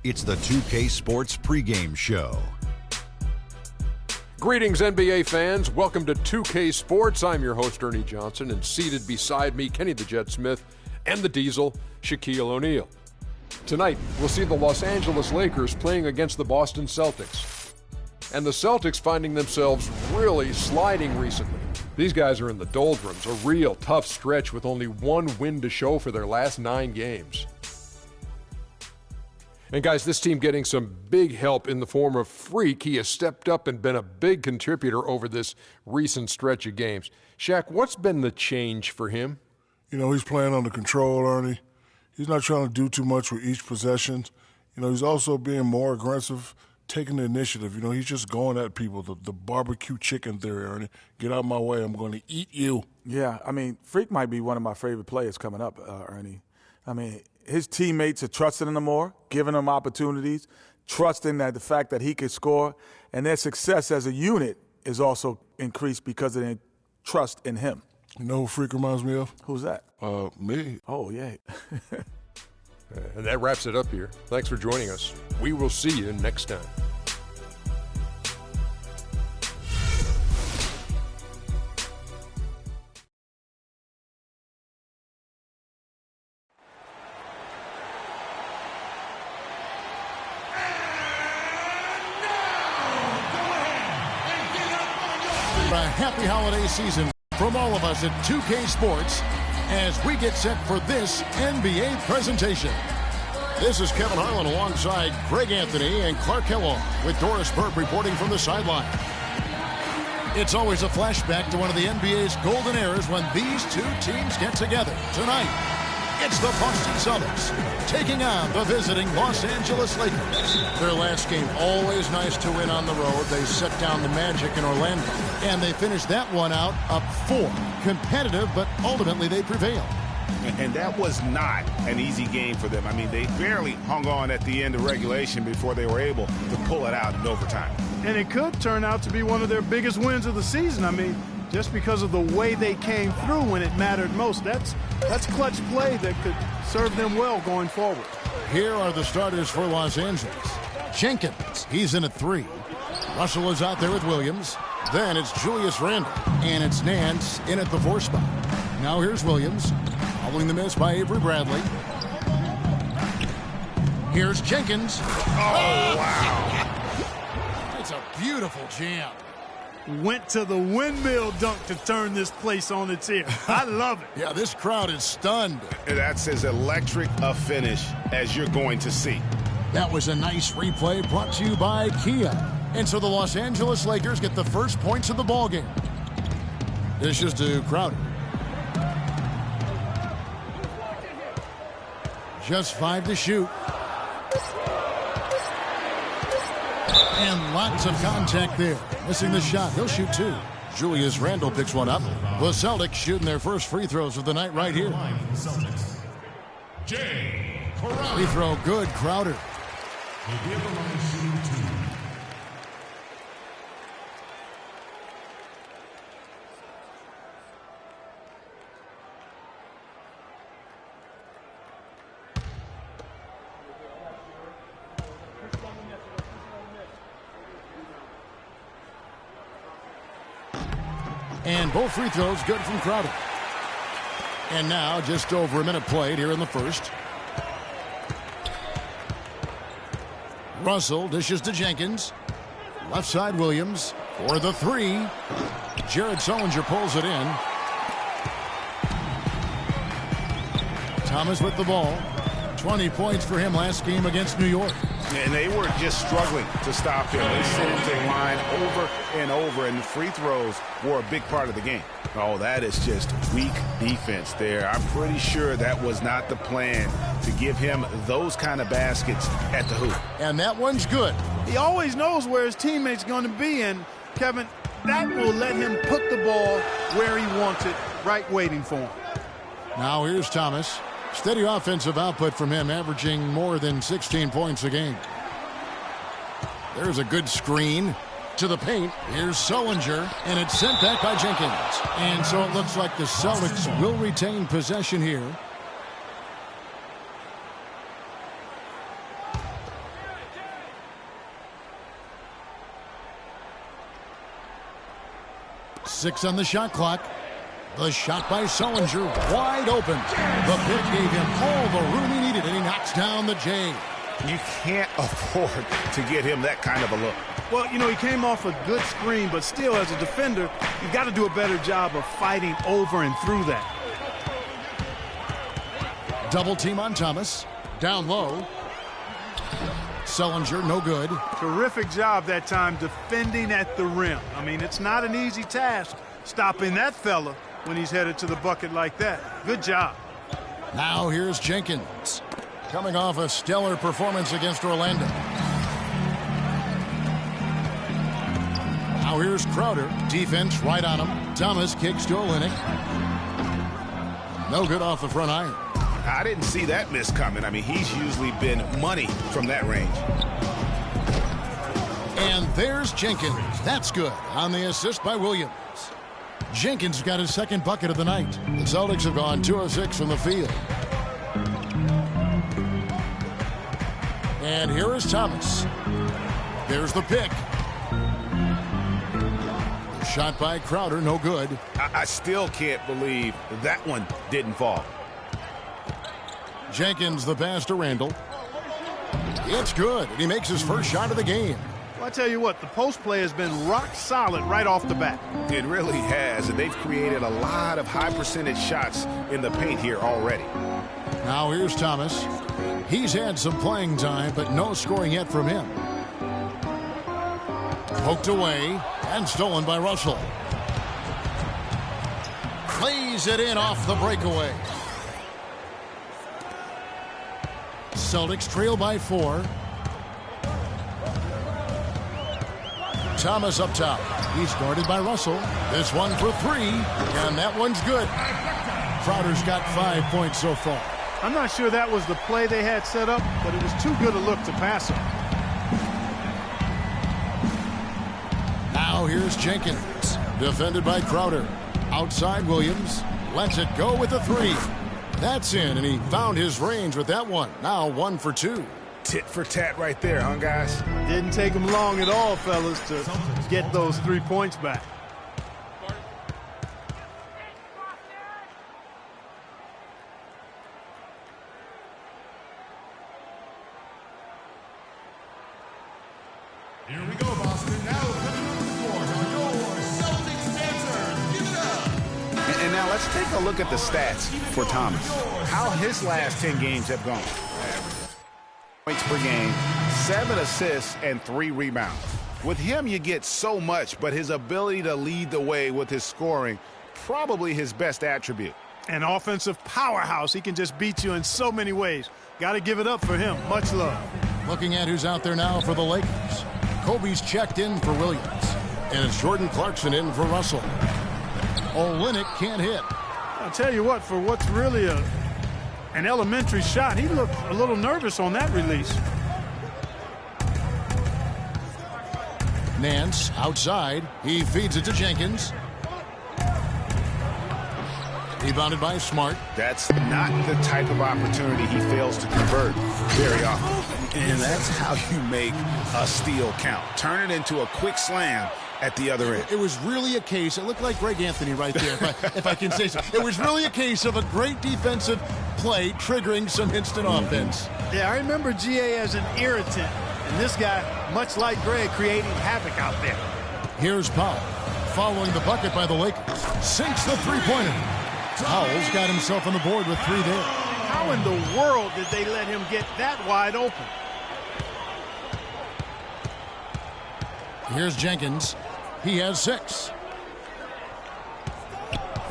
It's the 2K Sports pregame show. Greetings, NBA fans. Welcome to 2K Sports. I'm your host, Ernie Johnson, and seated beside me, Kenny the Jet Smith, and the Diesel, Shaquille O'Neal. Tonight, we'll see the Los Angeles Lakers playing against the Boston Celtics. And the Celtics finding themselves really sliding recently. These guys are in the doldrums, a real tough stretch with only one win to show for their last 9 games. And guys, this team getting some big help in the form of Freak. He has stepped up and been a big contributor over this recent stretch of games. Shaq, what's been the change for him? You know, he's playing under control, Ernie. He's not trying to do too much with each possession. You know, he's also being more aggressive, taking the initiative. You know, he's just going at people, the barbecue chicken theory, Ernie. Get out of my way, I'm going to eat you. Yeah, I mean, Freak might be one of my favorite players coming up, Ernie. I mean, his teammates are trusting him more, giving him opportunities, trusting that the fact that he could score, and their success as a unit is also increased because of their trust in him. You know who Freak reminds me of? Who's that? Me. Oh, yeah. And that wraps it up here. Thanks for joining us. We will see you next time. A happy holiday season from all of us at 2K Sports as we get set for this NBA presentation. This is Kevin Harlan alongside Greg Anthony and Clark Kellogg with Doris Burke reporting from the sideline. It's always a flashback to one of the NBA's golden eras when these two teams get together. Tonight, it's the Boston Celtics taking on the visiting Los Angeles Lakers. Their last game, always nice to win on the road. They set down the Magic in Orlando, and they finished that one out up 4. Competitive, but ultimately they prevailed. And that was not an easy game for them. I mean, they barely hung on at the end of regulation before they were able to pull it out in overtime. And it could turn out to be one of their biggest wins of the season. I mean, just because of the way they came through when it mattered most. That's clutch play that could serve them well going forward. Here are the starters for Los Angeles. Jenkins, he's in at 3. Russell is out there with Williams. Then it's Julius Randle, and it's Nance in at the 4 spot. Now here's Williams, following the miss by Avery Bradley. Here's Jenkins. Oh, wow. It's a beautiful jam. Went to the windmill dunk to turn this place on its ear. I love it. Yeah, this crowd is stunned. That's as electric a finish as you're going to see. That was a nice replay brought to you by Kia. And so the Los Angeles Lakers get the first points of the ballgame. Dishes to Crowder. Just 5 to shoot. And lots of contact there. Missing the shot. He'll shoot 2. Julius Randle picks one up. The Celtics shooting their first free throws of the night right here. Free throw good, Crowder. And both free throws good from Crowder. And now just over a minute played here in the first. Russell dishes to Jenkins. Left side Williams for the 3. Jared Sullinger pulls it in. Thomas with the ball. 20 points for him last game against New York. And they were just struggling to stop him. They sent him to the line over and over, and the free throws were a big part of the game. Oh, that is just weak defense there. I'm pretty sure that was not the plan to give him those kind of baskets at the hoop. And that one's good. He always knows where his teammate's going to be, and, Kevin, that will let him put the ball where he wants it, right waiting for him. Now here's Thomas. Steady offensive output from him, averaging more than 16 points a game. There's a good screen to the paint. Here's Sullinger, and it's sent back by Jenkins. And so it looks like the Celtics will retain possession here. 6 on the shot clock. The shot by Sullinger, wide open. The pick gave him all the room he needed, and he knocks down the J. You can't afford to get him that kind of a look. Well, you know, he came off a good screen, but still, as a defender, you've got to do a better job of fighting over and through that. Double team on Thomas. Down low. Sullinger, no good. Terrific job that time defending at the rim. I mean, it's not an easy task stopping that fella when he's headed to the bucket like that. Good job. Now here's Jenkins, coming off a stellar performance against Orlando. Now here's Crowder. Defense right on him. Thomas kicks to Olynyk. No good off the front iron. I didn't see that miss coming. I mean, he's usually been money from that range. And there's Jenkins. That's good on the assist by Williams. Jenkins got his second bucket of the night. The Celtics have gone 2 of 6 from the field. And here is Thomas. There's the pick. Shot by Crowder, no good. I still can't believe that one didn't fall. Jenkins the pass to Randall. It's good, and he makes his first shot of the game. Well, I tell you what, the post play has been rock solid right off the bat. It really has, and they've created a lot of high percentage shots in the paint here already. Now here's Thomas. He's had some playing time, but no scoring yet from him. Poked away and stolen by Russell. Plays it in off the breakaway. Celtics trail by 4. Thomas up top. He's guarded by Russell. This one for 3, and that one's good. Crowder's got 5 points so far. I'm not sure that was the play they had set up, but it was too good a look to pass him. Now here's Jenkins. Defended by Crowder. Outside Williams. Lets it go with a 3. That's in, and he found his range with that one. Now 1 for 2. Tit for tat right there, huh, guys? Didn't take him long at all, fellas, to get those 3 points back. Here we go, Boston. Now coming on the court are your Celtics dancers. Give it up. And now let's take a look at the stats for Thomas. How his last 10 games have gone. Points per game, 7 assists, and 3 rebounds. With him, you get so much, but his ability to lead the way with his scoring, probably his best attribute. An offensive powerhouse. He can just beat you in so many ways. Got to give it up for him. Much love. Looking at who's out there now for the Lakers. Kobe's checked in for Williams. And it's Jordan Clarkson in for Russell. Olynyk can't hit. I'll tell you what, for what's really an elementary shot, he looked a little nervous on that release. Nance outside. He feeds it to Jenkins. Rebounded by Smart. That's not the type of opportunity he fails to convert very often. And that's how you make a steal count. Turn it into a quick slam at the other end. It was really a case, it looked like Greg Anthony right there, if I can say so. It was really a case of a great defensive play triggering some instant offense. Yeah, I remember GA as an irritant. And this guy, much like Greg, creating havoc out there. Here's Powell, following the bucket by the Lakers. Sinks the three-pointer. Powell's got himself on the board with 3 there. How in the world did they let him get that wide open? Here's Jenkins. He has 6.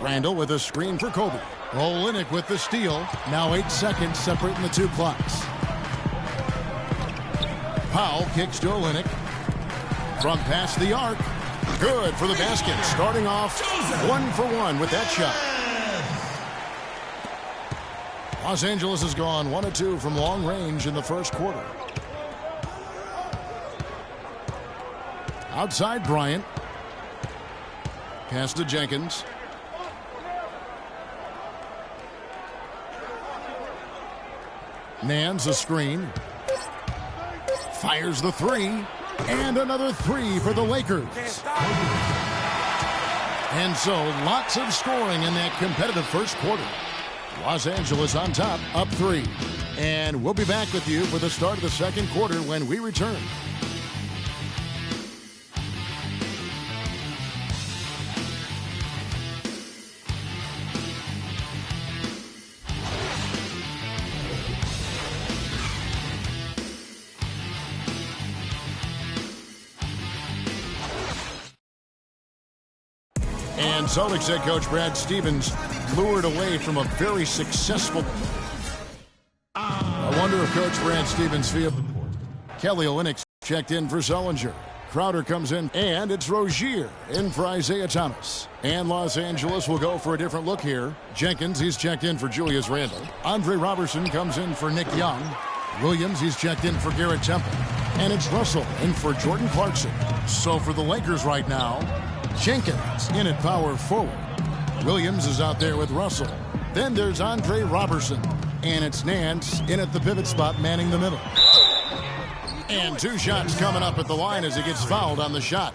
Randall with a screen for Kobe. Olynyk with the steal. Now 8 seconds separating the 2 clocks. Powell kicks to Olynyk. From past the arc. Good for the basket. Starting off 1 for 1 with that shot. Los Angeles has gone 1 of 2 from long range in the first quarter. Outside Bryant. Pass to Jenkins. Nance a screen. Fires the 3. And another 3 for the Lakers. And so lots of scoring in that competitive first quarter. Los Angeles on top, up 3. And we'll be back with you for the start of the second quarter when we return. And Celtics head coach Brad Stevens lured away from a very successful. I wonder if Coach Brad Stevens feels. Kelly Olynyk checked in for Zellinger. Crowder comes in, and it's Rozier in for Isaiah Thomas. And Los Angeles will go for a different look here. Jenkins, he's checked in for Julius Randle. Andre Robertson comes in for Nick Young. Williams, he's checked in for Garrett Temple. And it's Russell in for Jordan Clarkson. So for the Lakers right now, Jenkins in at power forward. Williams is out there with Russell. Then there's Andre Robertson. And it's Nance in at the pivot spot, manning the middle. And 2 shots coming up at the line as he gets fouled on the shot.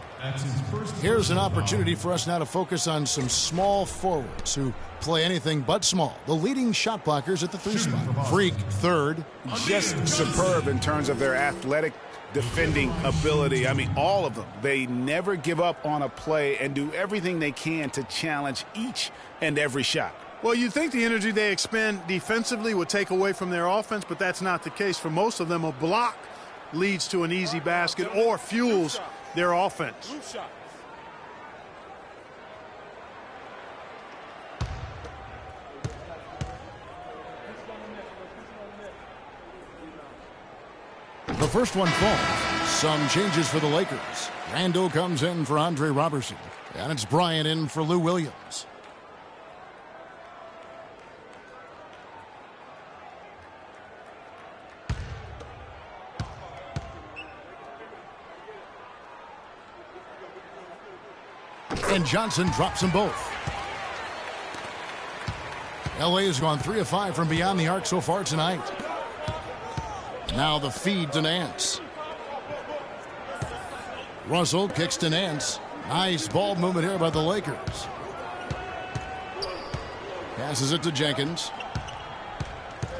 Here's an opportunity for us now to focus on some small forwards who play anything but small. The leading shot blockers at the 3 spot. Freak, third. Just superb in terms of their athletic defending ability. I mean, all of them. They never give up on a play and do everything they can to challenge each and every shot. Well, you'd think the energy they expend defensively would take away from their offense, but that's not the case. For most of them, a block leads to an easy basket or fuels their offense. The first one falls. Some changes for the Lakers. Randle comes in for Andre Robertson. And it's Bryant in for Lou Williams. And Johnson drops them both. LA has gone 3 of 5 from beyond the arc so far tonight. Now the feed to Nance. Russell kicks to Nance. Nice ball movement here by the Lakers. Passes it to Jenkins.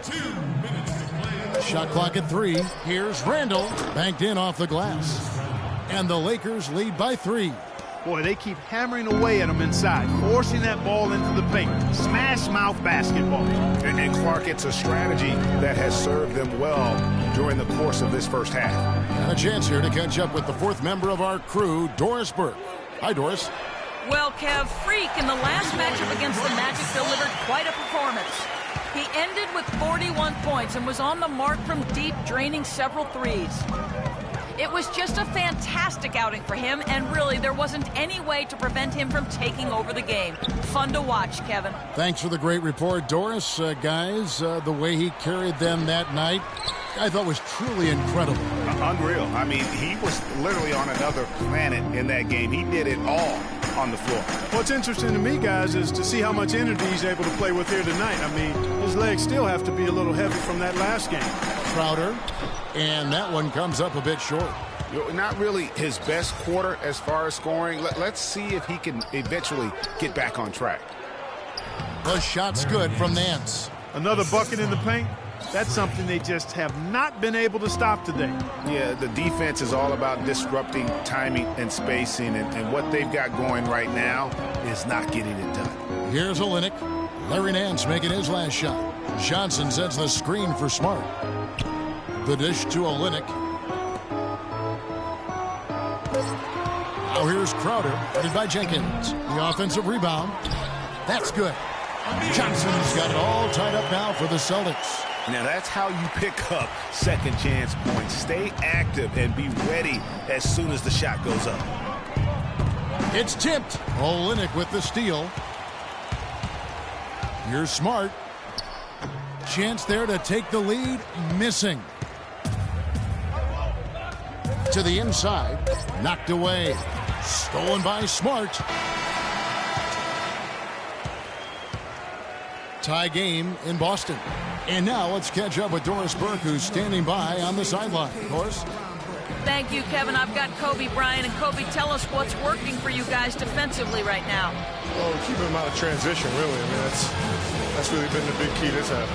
2 minutes to play. Shot clock at 3. Here's Randle. Banked in off the glass. And the Lakers lead by 3. Boy, they keep hammering away at them inside, forcing that ball into the paint. Smash mouth basketball. And Clark, it's a strategy that has served them well during the course of this first half. And a chance here to catch up with the 4th member of our crew, Doris Burke. Hi, Doris. Well, Kev, Freak in the last matchup against the Magic delivered quite a performance. He ended with 41 points and was on the mark from deep, draining several threes. It was just a fantastic outing for him, and really there wasn't any way to prevent him from taking over the game. Fun to watch, Kevin. Thanks for the great report, Doris. Guys, the way he carried them that night, I thought was truly incredible. Unreal. I mean, he was literally on another planet in that game. He did it all on the floor. What's interesting to me, guys, is to see how much energy he's able to play with here tonight. I mean, his legs still have to be a little heavy from that last game. Crowder, and that one comes up a bit short. Not really his best quarter as far as scoring. Let's see if he can eventually get back on track. The shot's good from Nance. Another bucket in the paint. That's something they just have not been able to stop today. Yeah, the defense is all about disrupting timing and spacing, and what they've got going right now is not getting it done. Here's Olynyk. Larry Nance making his last shot. Johnson sets the screen for Smart. The dish to Olynyk. Now here's Crowder, headed by Jenkins. The offensive rebound. That's good. Johnson's got it all tied up now for the Celtics. Now that's how you pick up second chance points. Stay active and be ready as soon as the shot goes up. It's tipped. Olynyk with the steal. Here's Smart. Chance there to take the lead. Missing. To the inside. Knocked away. Stolen by Smart. Tie game in Boston. And now let's catch up with Doris Burke, who's standing by on the sideline. Doris? Thank you, Kevin. I've got Kobe Bryant. And Kobe, tell us what's working for you guys defensively right now. Well, keeping them out of transition, really. I mean, that's really been the big key this half.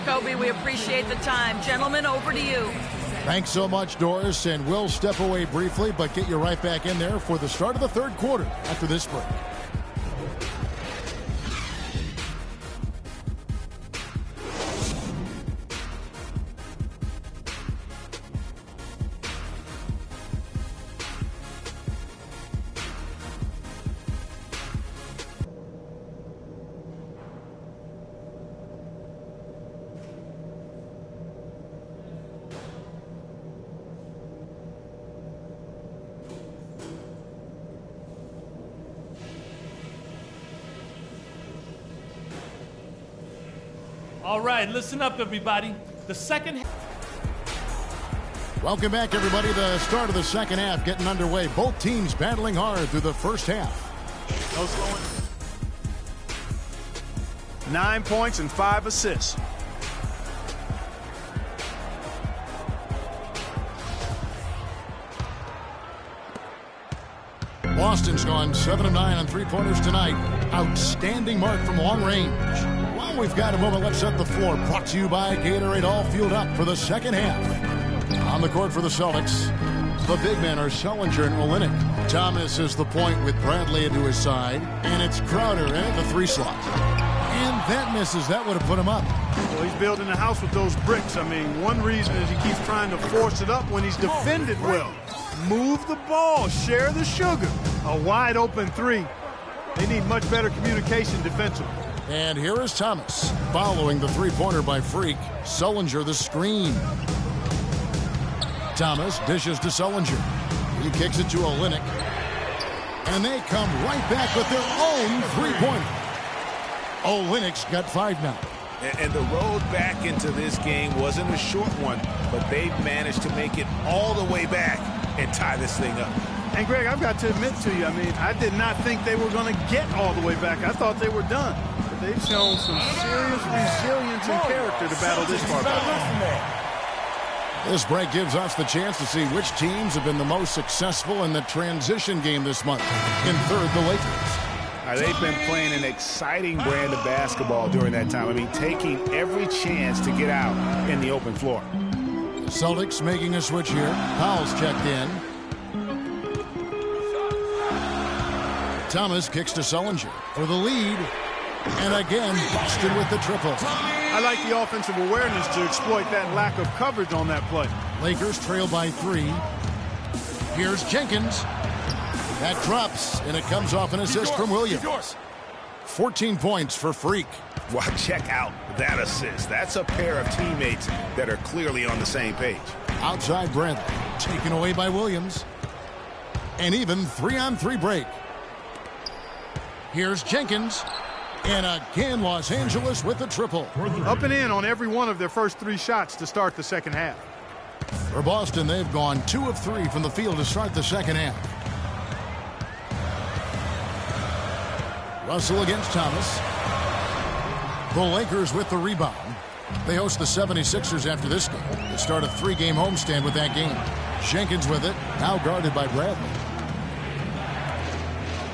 Kobe, we appreciate the time. Gentlemen, over to you. Thanks so much, Doris, and we'll step away briefly, but get you right back in there for the start of the third quarter after this break. All right, listen up, everybody. The second. Welcome back, everybody. The start of the second half getting underway. Both teams battling hard through the first half. No slowing. 9 points and 5 assists. Boston's gone 7 of 9 on three-pointers tonight. Outstanding mark from long range. Well, we've got a moment. Let's set the floor. Brought to you by Gatorade, all fueled up for the second half. On the court for the Celtics, the big men are Sullinger and Olynyk. Thomas is the point with Bradley into his side, and it's Crowder in at the 3 slot. And that misses. That would have put him up. Well, he's building a house with those bricks. I mean, one reason is he keeps trying to force it up when he's defended well. Move the ball, share the sugar. A wide open 3. They need much better communication defensively. And here is Thomas following the three-pointer by Freak. Sullinger the screen. Thomas dishes to Sullinger. He kicks it to Olynyk. And they come right back with their own three-pointer. Olynyk's got 5 now. And the road back into this game wasn't a short one, but they managed to make it all the way back and tie this thing up. And, Greg, I've got to admit to you, I mean, I did not think they were going to get all the way back. I thought they were done. But they've shown some serious resilience and character to battle this far back. This break gives us the chance to see which teams have been the most successful in the transition game this month. In third, the Lakers. They've been playing an exciting brand of basketball during that time. I mean, taking every chance to get out in the open floor. The Celtics making a switch here. Powell's checked in. Thomas kicks to Sullinger for the lead. And again, Boston with the triple. I like the offensive awareness to exploit that lack of coverage on that play. Lakers trail by 3. Here's Jenkins. That drops, and it comes off an assist from Williams. 14 points for Freak. Well, check out that assist. That's a pair of teammates that are clearly on the same page. Outside Bradley, taken away by Williams. And even 3-on-3 break. Here's Jenkins. And again, Los Angeles with the triple. Up and in on every one of their first 3 shots to start the second half. For Boston, they've gone 2 of 3 from the field to start the second half. Russell against Thomas. The Lakers with the rebound. They host the 76ers after this game. They start a 3-game homestand with that game. Jenkins with it, now guarded by Bradley.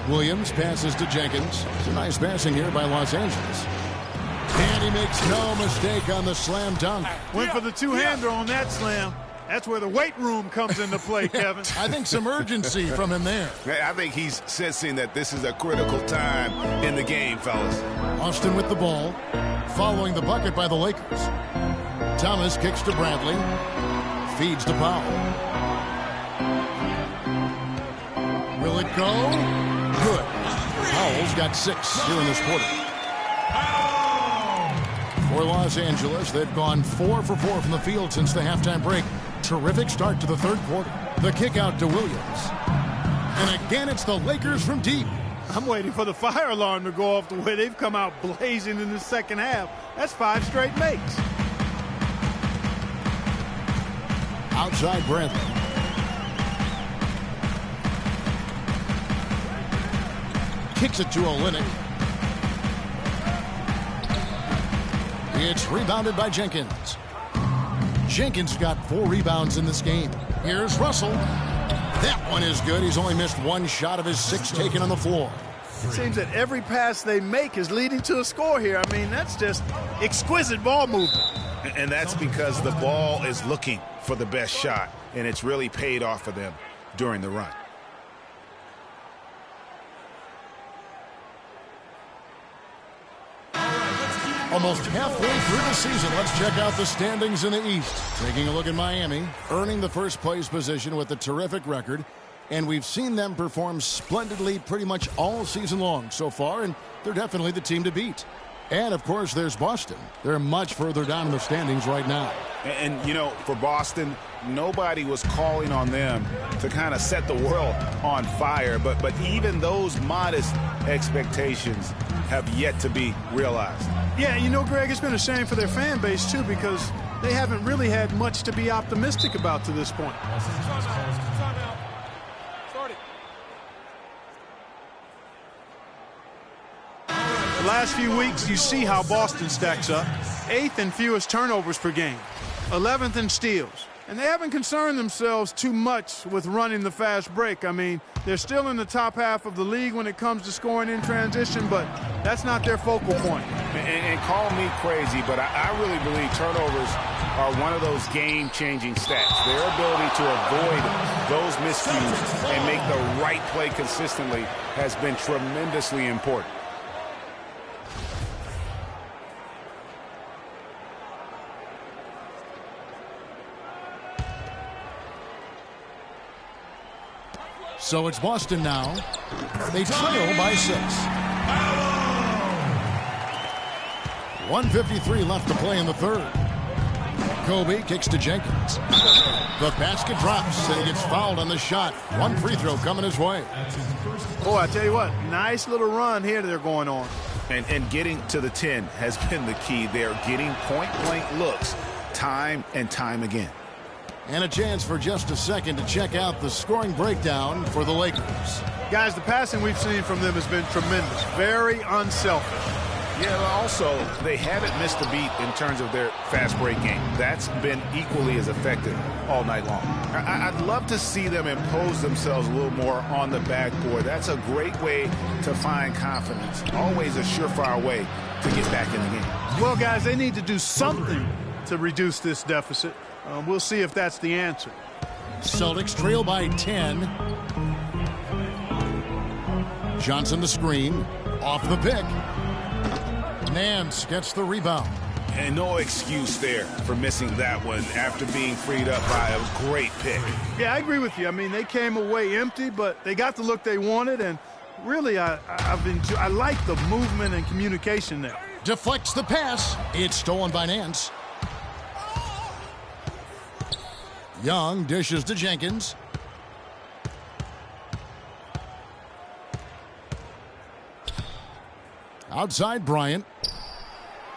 Williams passes to Jenkins. It's a nice passing here by Los Angeles. And he makes no mistake on the slam dunk. Went for the two-hander on that slam. That's where the weight room comes into play, Kevin. I think some urgency from him there. I think he's sensing that this is a critical time in the game, fellas. Austin with the ball, following the bucket by the Lakers. Thomas kicks to Bradley. Feeds to Powell. Will it go? Good. Powell's got 6 here in this quarter. For Los Angeles, they've gone 4 for 4 from the field since the halftime break. Terrific start to the third quarter. The kick out to Williams. And again, it's the Lakers from deep. I'm waiting for the fire alarm to go off the way they've come out blazing in the second half. That's 5 straight makes. Outside Bradley. Kicks it to Olynyk. It's rebounded by Jenkins. Jenkins got 4 rebounds in this game. Here's Russell. That one is good. He's only missed 1 shot of his 6 taken on the floor. It seems that every pass they make is leading to a score here. I mean, that's just exquisite ball movement. And that's because the ball is looking for the best shot, and it's really paid off for them during the run. Almost halfway through the season, let's check out the standings in the East. Taking a look at Miami, earning the first place position with a terrific record. And we've seen them perform splendidly pretty much all season long so far, and they're definitely the team to beat. And, of course, there's Boston. They're much further down in the standings right now. And you know, for Boston, nobody was calling on them to kind of set the world on fire. But even those modest expectations have yet to be realized. Yeah, you know, Greg, it's been a shame for their fan base, too, because they haven't really had much to be optimistic about to this point. The last few weeks, you see how Boston stacks up. 8th in fewest turnovers per game, 11th in steals. And they haven't concerned themselves too much with running the fast break. I mean, they're still in the top half of the league when it comes to scoring in transition, but that's not their focal point. And call me crazy, but I really believe turnovers are one of those game-changing stats. Their ability to avoid those miscues and make the right play consistently has been tremendously important. So it's Boston now. They trail by 6. 1:53 left to play in the third. Kobe kicks to Jenkins. The basket drops, and he gets fouled on the shot. 1 free throw coming his way. Boy, I tell you what, nice little run here they're going on. And getting to the 10 has been the key. They're getting point-blank looks time and time again. And a chance for just a second to check out the scoring breakdown for the Lakers. Guys, the passing we've seen from them has been tremendous. Very unselfish. Yeah, also, they haven't missed a beat in terms of their fast break game. That's been equally as effective all night long. I'd love to see them impose themselves a little more on the backboard. That's a great way to find confidence. Always a surefire way to get back in the game. Well, guys, they need to do something to reduce this deficit. We'll see if that's the answer. Celtics trail by 10. Johnson the screen. Off the pick. Nance gets the rebound. And no excuse there for missing that one after being freed up by a great pick. Yeah, I agree with you. I mean, they came away empty, but they got the look they wanted, and really, I like the movement and communication there. Deflects the pass. It's stolen by Nance. Young dishes to Jenkins. Outside Bryant.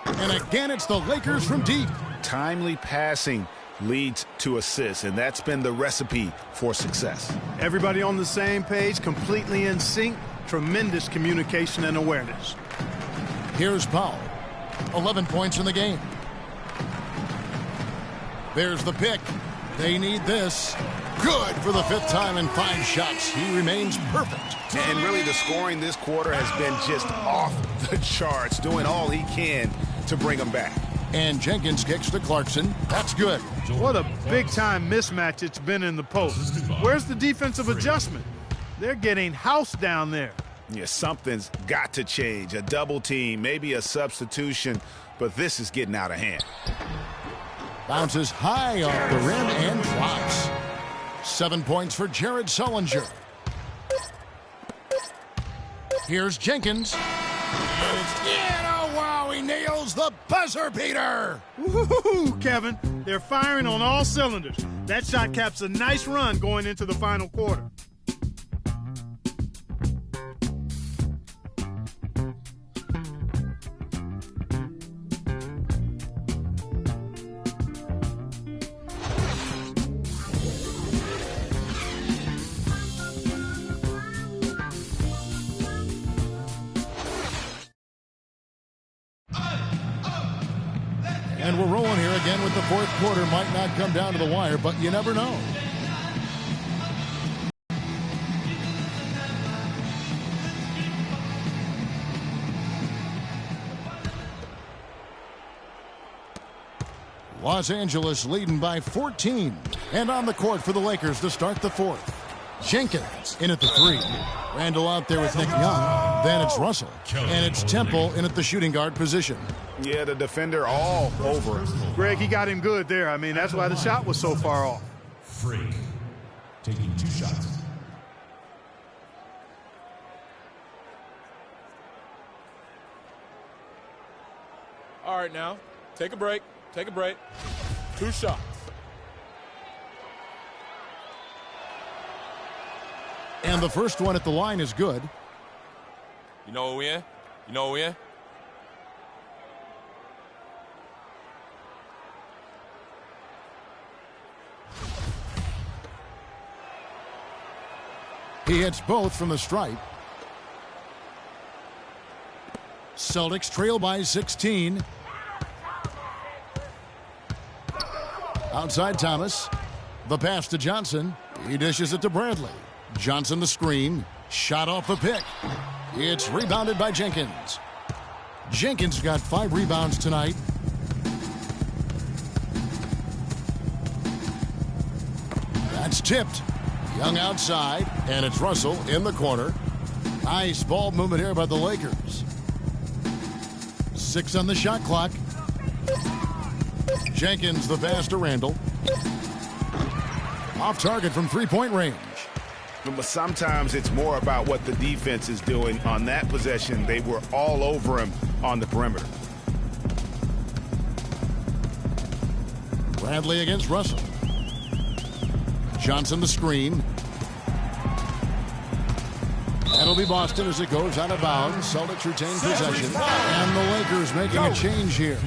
And again, it's the Lakers from deep. Timely passing leads to assists, and that's been the recipe for success. Everybody on the same page, completely in sync. Tremendous communication and awareness. Here's Powell. 11 points in the game. There's the pick. They need this. Good for the 5th time in 5 shots. He remains perfect. And really, the scoring this quarter has been just off the charts, doing all he can to bring them back. And Jenkins kicks to Clarkson. That's good. What a big-time mismatch it's been in the post. Where's the defensive adjustment? They're getting housed down there. Yeah, something's got to change. A double team, maybe a substitution, but this is getting out of hand. Bounces high off the rim and drops. 7 points for Jared Sullinger. Here's Jenkins. Wow, he nails the buzzer beater. Woo-hoo-hoo, Kevin. They're firing on all cylinders. That shot caps a nice run going into the final quarter. And we're rolling here again with the fourth quarter. Might not come down to the wire, but you never know. Los Angeles leading by 14. And on the court for the Lakers to start the fourth. Jenkins in at the three. Randall out there with Nick Young. Then it's Russell. And it's Temple in at the shooting guard position. Yeah, the defender all over him. Greg, he got him good there. I mean, that's why the shot was so far off. Freak taking 2 shots. All right, now, take a break. Take a break. 2 shots. And the first one at the line is good. You know what we in? You know what we in? He hits both from the stripe. Celtics trail by 16. Outside Thomas. The pass to Johnson. He dishes it to Bradley. Johnson the screen. Shot off the pick. It's rebounded by Jenkins. Jenkins got 5 rebounds tonight. That's tipped. Young outside, and it's Russell in the corner. Nice ball movement here by the Lakers. 6 on the shot clock. Jenkins the pass to Randall. Off target from 3-point range. But sometimes it's more about what the defense is doing. On that possession, they were all over him on the perimeter. Bradley against Russell. Johnson the screen. That'll be Boston as it goes out of bounds. Celtics retain possession. And the Lakers making a change here.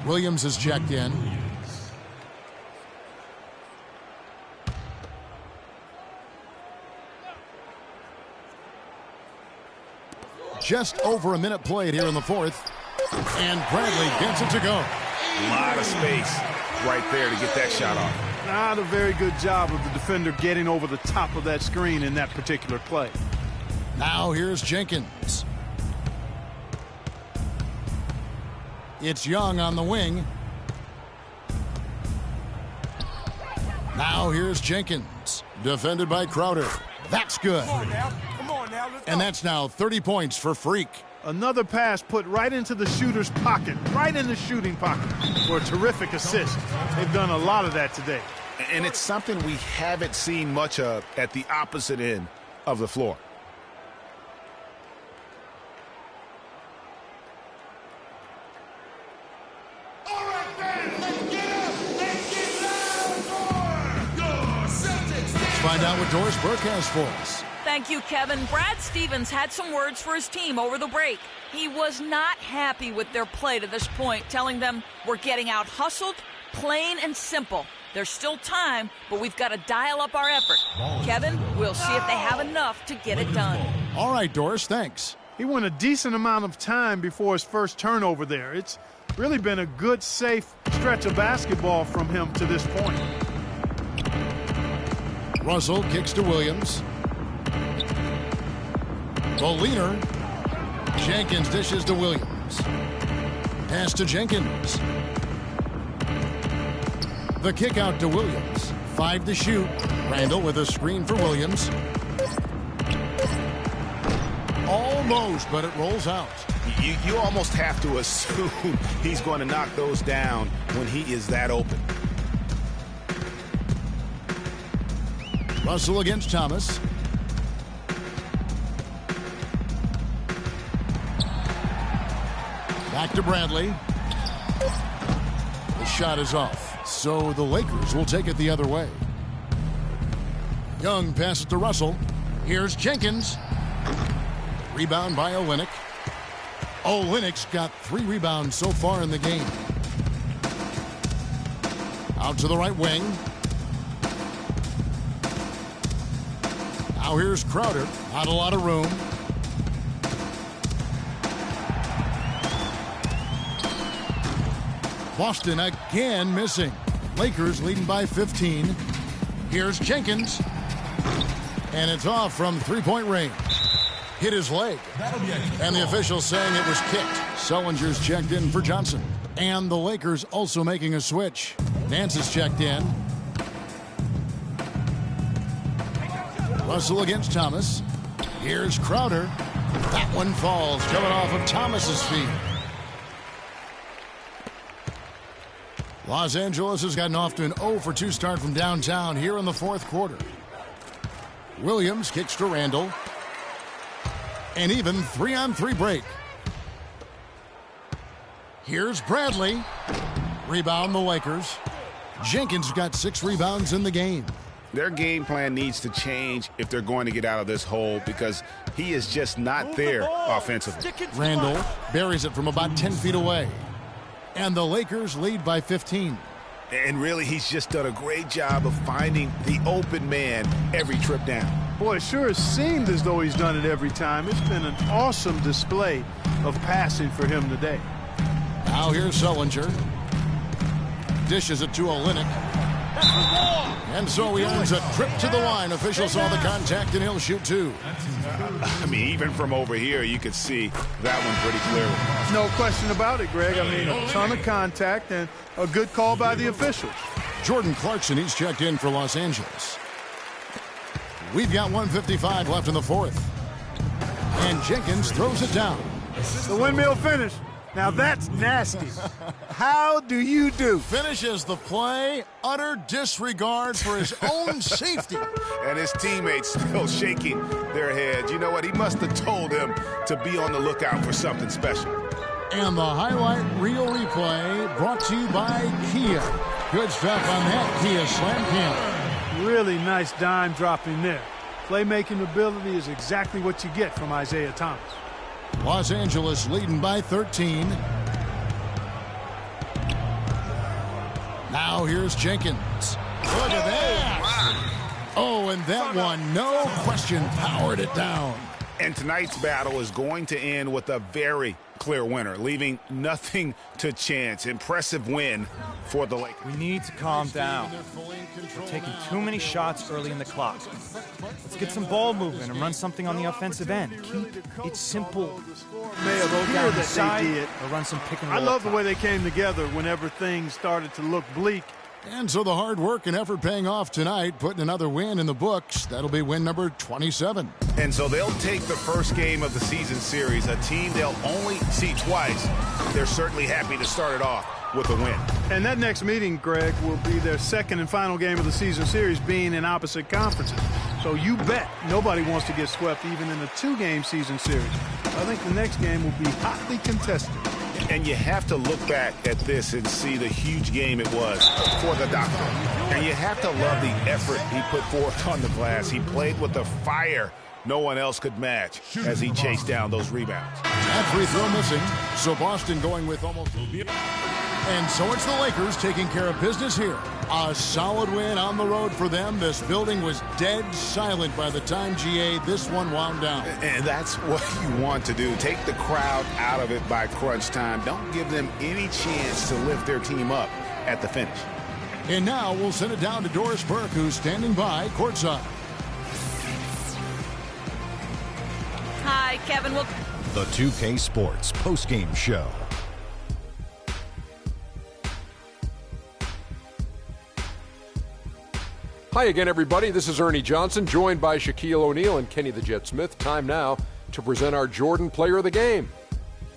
Williams is checked in. Just over a minute played here in the fourth. And Bradley gets it to go. A lot of space right there to get that shot off. Not a very good job of the defender getting over the top of that screen in that particular play. Now here's Jenkins. It's Young on the wing. Now here's Jenkins. Defended by Crowder. That's good. Come on now. And that's now 30 points for Freak. Another pass put right into the shooter's pocket, right in the shooting pocket for a terrific assist. They've done a lot of that today. And it's something we haven't seen much of at the opposite end of the floor. All right, fans, let's get up. Let's get loud for your Celtics. Let's find out what Doris Burke has for us. Thank you, Kevin. Brad Stevens had some words for his team over the break. He was not happy with their play to this point, telling them we're getting out hustled, plain and simple. There's still time, but we've got to dial up our effort. Kevin, we'll see if they have enough to get it done. All right, Doris, thanks. He went a decent amount of time before his first turnover there. It's really been a good, safe stretch of basketball from him to this point. Russell kicks to Williams. The leader. Jenkins dishes to Williams. Pass to Jenkins. The kick out to Williams. 5 to shoot. Randall with a screen for Williams. Almost, but it rolls out. You almost have to assume he's going to knock those down when he is that open. Russell against Thomas. Back to Bradley. The shot is off. So the Lakers will take it the other way. Young passes to Russell. Here's Jenkins. Rebound by Olynyk. Olynyk's got 3 rebounds so far in the game. Out to the right wing. Now here's Crowder. Not a lot of room. Boston again missing. Lakers leading by 15. Here's Jenkins. And it's off from three-point range. Hit his leg. And the official saying it was kicked. Sullinger's checked in for Johnson. And the Lakers also making a switch. Nance is checked in. Russell against Thomas. Here's Crowder. That one falls, coming off of Thomas's feet. Los Angeles has gotten off to an 0-for-2 start from downtown here in the fourth quarter. Williams kicks to Randall. An even 3-on-3 break. Here's Bradley. Rebound the Lakers. Jenkins got 6 rebounds in the game. Their game plan needs to change if they're going to get out of this hole because he is just not there offensively. Randall buries it from about 10 feet away. And the Lakers lead by 15. And really, he's just done a great job of finding the open man every trip down. Boy, it sure has seemed as though he's done it every time. It's been an awesome display of passing for him today. Now here's Sullinger. Dishes it to Olynyk. And so he earns a trip to the line. Officials saw the contact, and he'll shoot 2. I mean, even from over here, you could see that one pretty clearly. No question about it, Greg. I mean, a ton of contact and a good call by the officials. Jordan Clarkson, he's checked in for Los Angeles. We've got 1:55 left in the fourth. And Jenkins throws it down. The windmill finish. Now that's nasty. How do you do? Finishes the play. Utter disregard for his own safety. And his teammates still shaking their heads. You know what? He must have told him to be on the lookout for something special. And the highlight reel replay brought to you by Kia. Good stuff on that Kia slam cam. Really nice dime dropping there. Playmaking ability is exactly what you get from Isaiah Thomas. Los Angeles leading by 13. Now here's Jenkins. Look at that. Oh, and that one, no question, powered it down. And tonight's battle is going to end with a very clear winner, leaving nothing to chance. Impressive win for the Lakers. We need to calm down. We're taking too many shots early in the clock. Let's get some ball movement and run something on the offensive end. Keep it simple. May have Go down the that side they did. or run some pick and roll. I love the way they came together whenever things started to look bleak. And so the hard work and effort paying off tonight, putting another win in the books. That'll be win number 27. And so they'll take the first game of the season series, a team they'll only see twice. They're certainly happy to start it off with a win. And that next meeting, Greg, will be their second and final game of the season series, being in opposite conferences. So you bet nobody wants to get swept even in a 2-game season series. I think the next game will be hotly contested. And you have to look back at this and see the huge game it was for the Doctor. And you have to love the effort he put forth on the glass. He played with a fire no one else could match as he chased down those rebounds. That free throw missing, so Boston going with almost. And so it's the Lakers taking care of business here. A solid win on the road for them. This building was dead silent by the time, GA, this one wound down. And that's what you want to do. Take the crowd out of it by crunch time. Don't give them any chance to lift their team up at the finish. And now we'll send it down to Doris Burke, who's standing by courtside. Hi, Kevin. The 2K Sports postgame show. Hi again, everybody. This is Ernie Johnson, joined by Shaquille O'Neal and Kenny the Jet Smith. Time now to present our Jordan Player of the Game.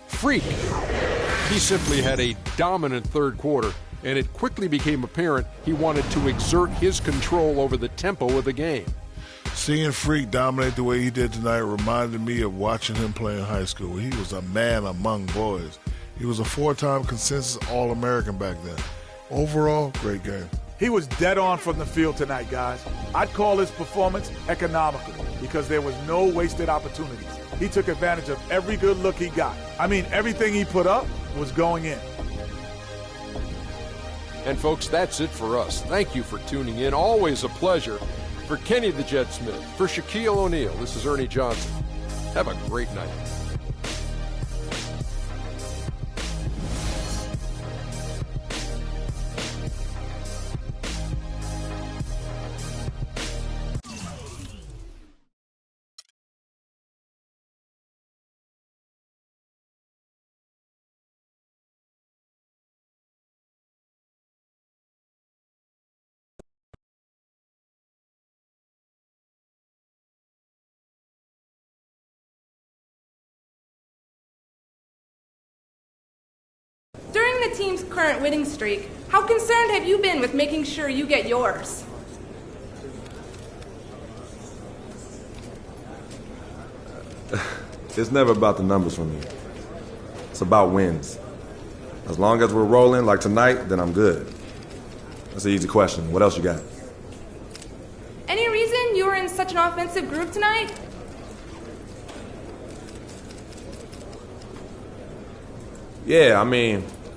Freak. He simply had a dominant third quarter, and it quickly became apparent he wanted to exert his control over the tempo of the game. Seeing Freak dominate the way he did tonight reminded me of watching him play in high school. He was a man among boys. He was a 4-time consensus All-American back then. Overall, great game. He was dead on from the field tonight, guys. I'd call his performance economical because there was no wasted opportunities. He took advantage of every good look he got. I mean, everything he put up was going in. And folks, that's it for us. Thank you for tuning in. Always a pleasure. For Kenny the Jet Smith, for Shaquille O'Neal, this is Ernie Johnson. Have a great night. Considering the team's current winning streak, how concerned have you been with making sure you get yours? It's never about the numbers for me. It's about wins. As long as we're rolling like tonight, then I'm good. That's an easy question. What else you got? Any reason you were in such an offensive groove tonight? Yeah,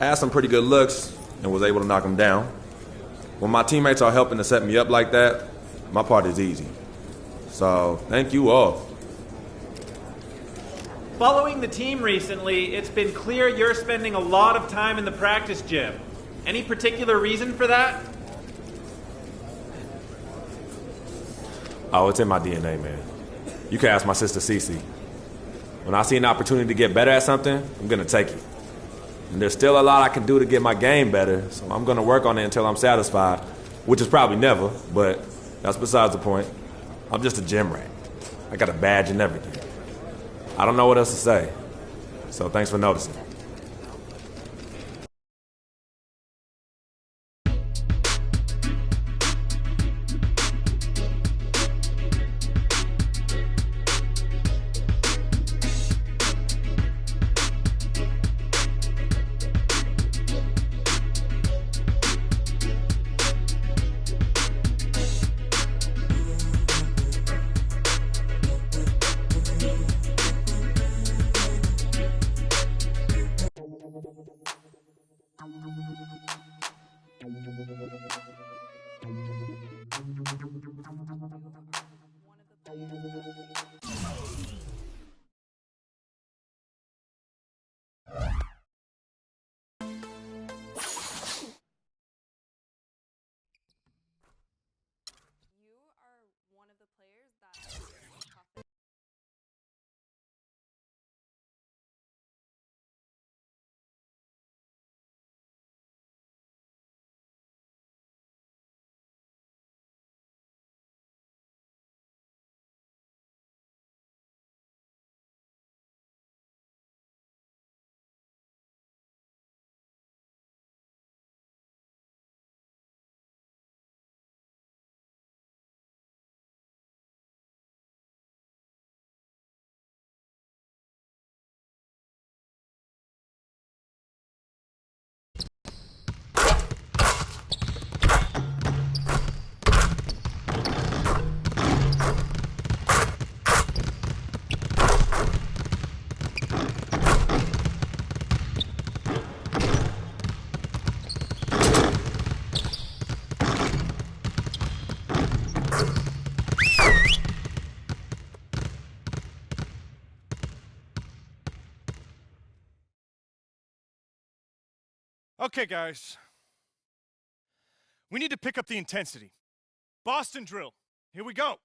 I had some pretty good looks and was able to knock them down. When my teammates are helping to set me up like that, my part is easy. So, thank you all. Following the team recently, it's been clear you're spending a lot of time in the practice gym. Any particular reason for that? Oh, it's in my DNA, man. You can ask my sister Cece. When I see an opportunity to get better at something, I'm going to take it. And there's still a lot I can do to get my game better, so I'm going to work on it until I'm satisfied, which is probably never, but that's besides the point. I'm just a gym rat. I got a badge and everything. I don't know what else to say, so thanks for noticing. Okay, guys. We need to pick up the intensity. Boston drill. Here we go.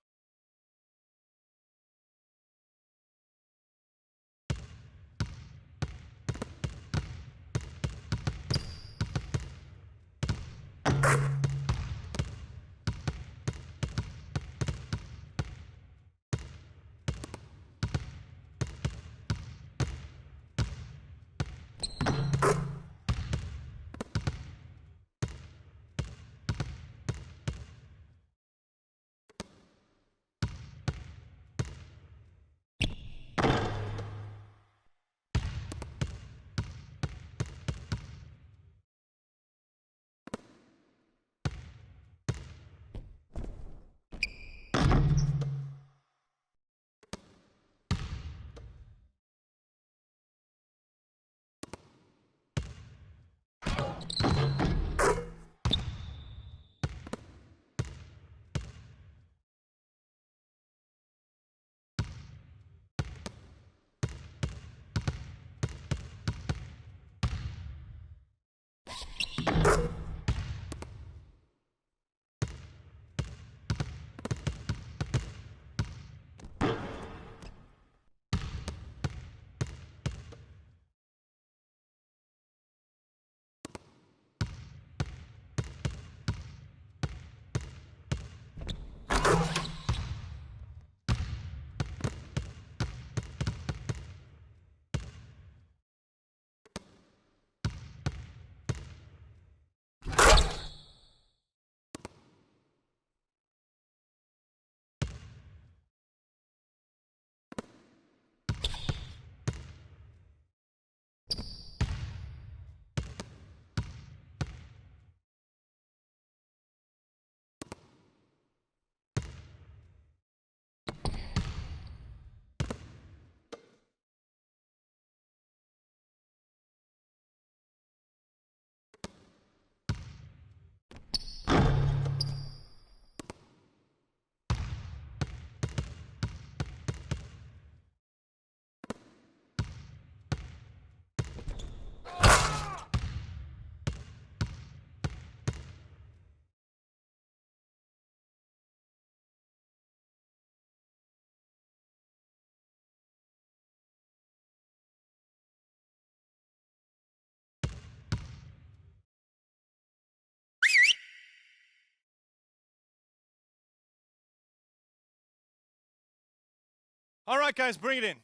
All right, guys, bring it in.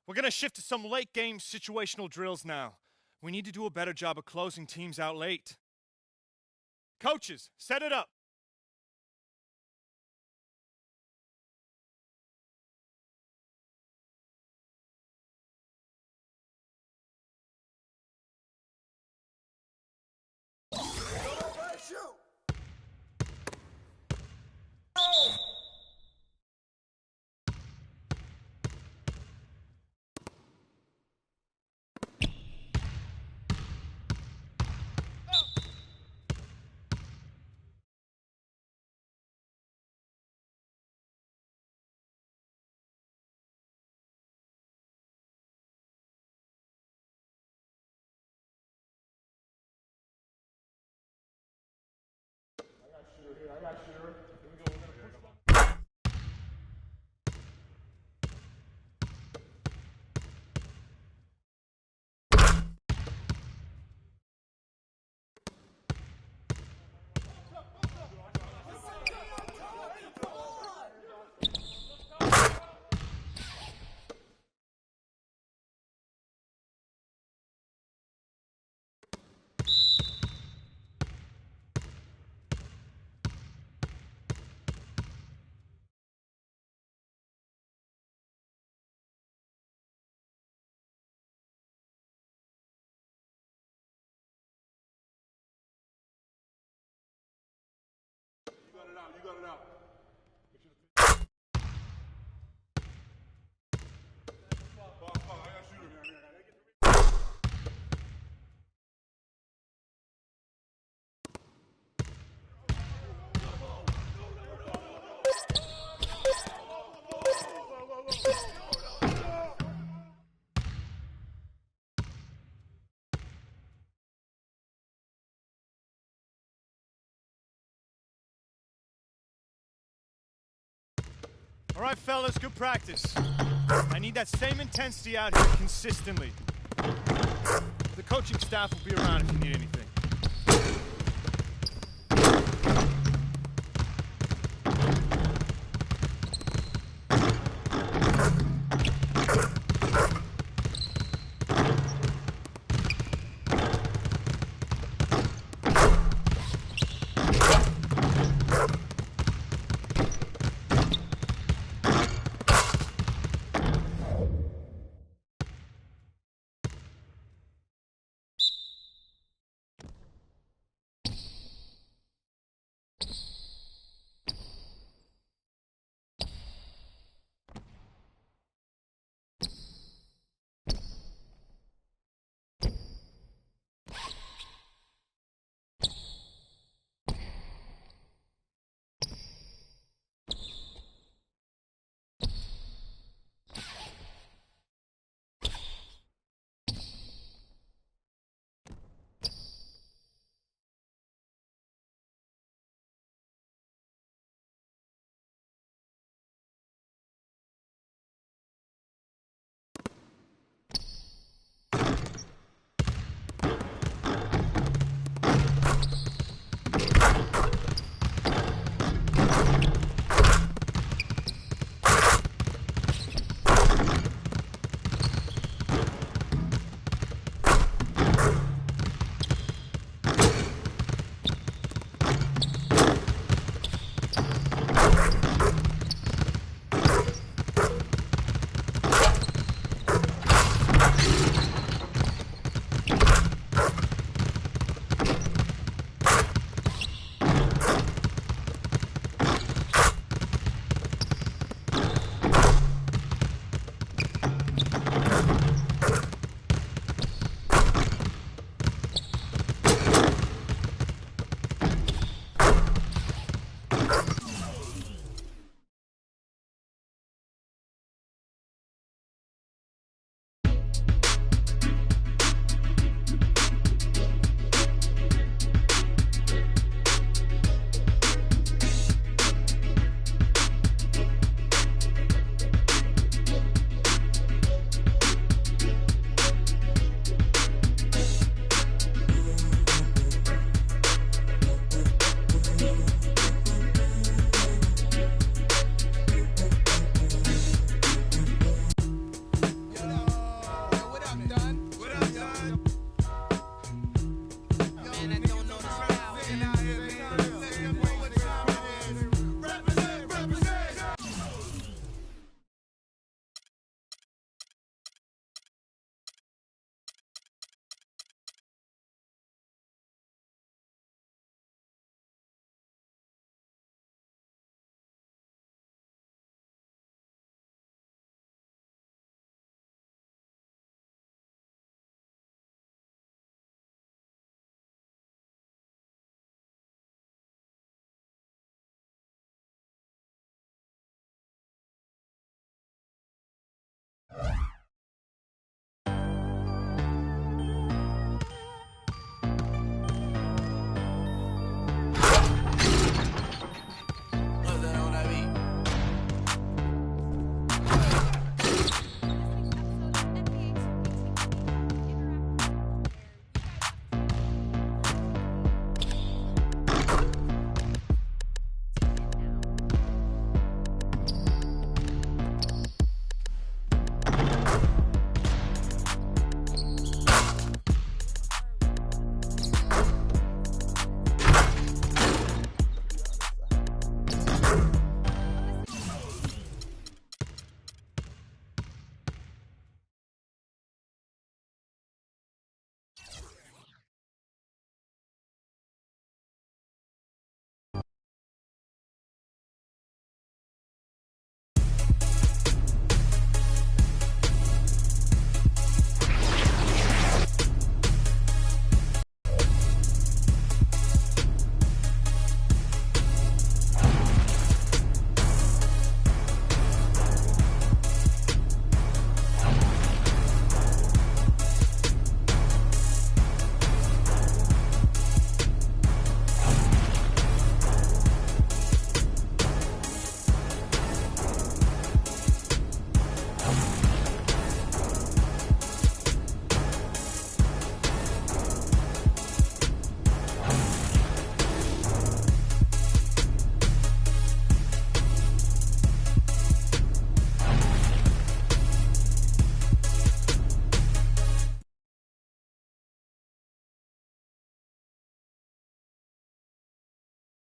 We're going to shift to some late-game situational drills now. We need to do a better job of closing teams out late. Coaches, set it up. You got it out. All right, fellas, good practice. I need that same intensity out here consistently. The coaching staff will be around if you need anything.